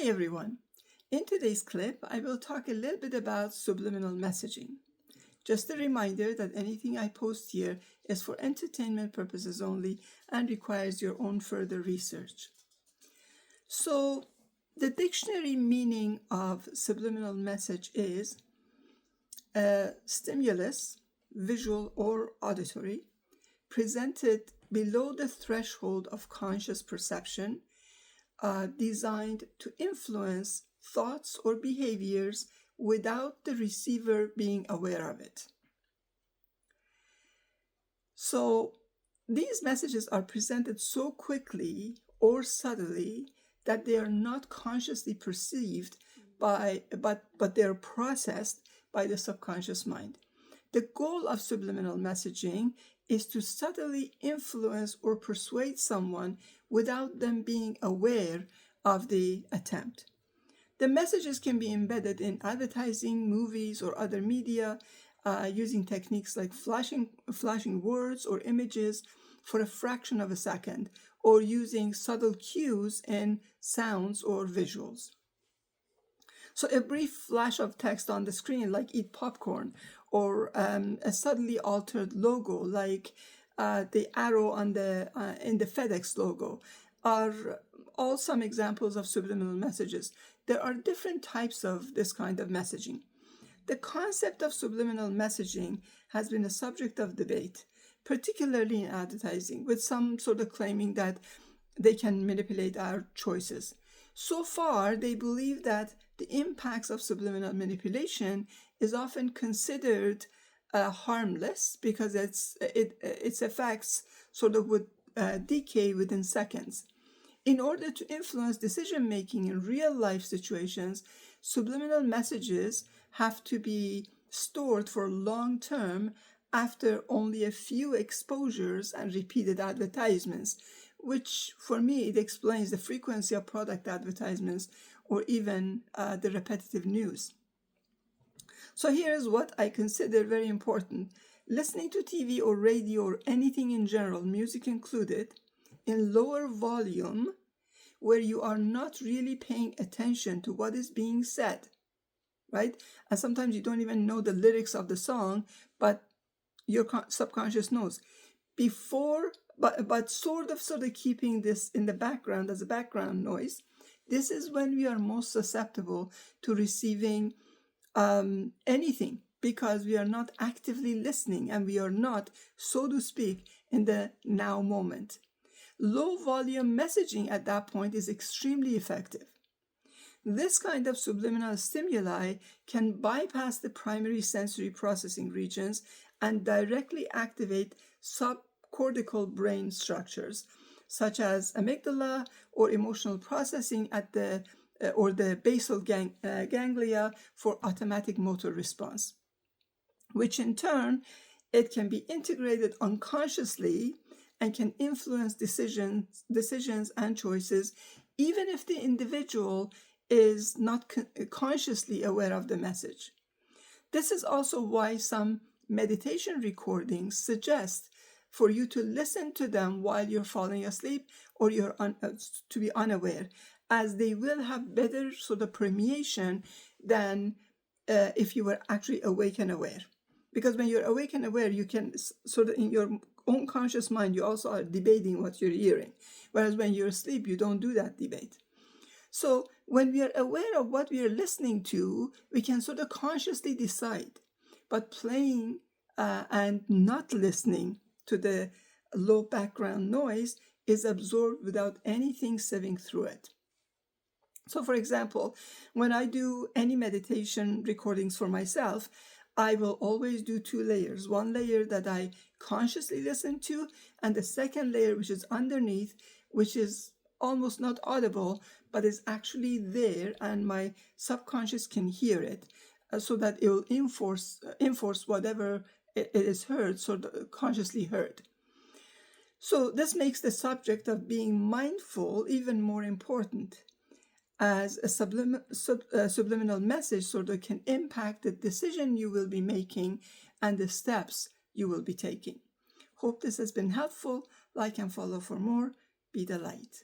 Hi everyone. In today's clip, I will talk a little bit about subliminal messaging. Just a reminder that anything I post here is for entertainment purposes only and requires your own further research. So, the dictionary meaning of subliminal message is a stimulus, visual or auditory, presented below the threshold of conscious perception, designed to influence thoughts or behaviors without the receiver being aware of it. So these messages are presented so quickly or subtly that they are not consciously perceived but they are processed by the subconscious mind. The goal of subliminal messaging is to subtly influence or persuade someone without them being aware of the attempt. The messages can be embedded in advertising, movies, or other media using techniques like flashing words or images for a fraction of a second, or using subtle cues in sounds or visuals. So a brief flash of text on the screen, like eat popcorn, or a subtly altered logo, like the arrow on in the FedEx logo, are all some examples of subliminal messages. There are different types of this kind of messaging. The concept of subliminal messaging has been a subject of debate, particularly in advertising, with some sort of claiming that they can manipulate our choices. So far, they believe that the impacts of subliminal manipulation is often considered harmless because its effects sort of would decay within seconds. In order to influence decision-making in real-life situations, subliminal messages have to be stored for long-term after only a few exposures and repeated advertisements, which for me, it explains the frequency of product advertisements or even the repetitive news. So here's what I consider very important. Listening to TV or radio or anything in general, music included, in lower volume, where you are not really paying attention to what is being said, right? And sometimes you don't even know the lyrics of the song, but your subconscious knows. But sort of keeping this in the background as a background noise, this is when we are most susceptible to receiving anything, because we are not actively listening and we are not, so to speak, in the now moment. Low volume messaging at that point is extremely effective. This kind of subliminal stimuli can bypass the primary sensory processing regions and directly activate subcortical brain structures, such as amygdala or emotional processing at the basal ganglia for automatic motor response, which in turn, it can be integrated unconsciously and can influence decisions and choices, even if the individual is not consciously aware of the message. This is also why some meditation recordings suggest for you to listen to them while you're falling asleep or you're to be unaware, as they will have better sort of permeation than if you were actually awake and aware. Because when you're awake and aware, you can sort of in your own conscious mind, you also are debating what you're hearing. Whereas when you're asleep, you don't do that debate. So when we are aware of what we are listening to, we can sort of consciously decide. But playing and not listening to the low background noise is absorbed without anything sieving through it. So for example, when I do any meditation recordings for myself, I will always do two layers. One layer that I consciously listen to, and the second layer, which is underneath, which is almost not audible, but is actually there, and my subconscious can hear it, so that it will enforce whatever it is heard, sort of consciously heard. So this makes the subject of being mindful even more important, as a subliminal message sort of can impact the decision you will be making and the steps you will be taking. Hope this has been helpful. Like and follow for more. Be the light.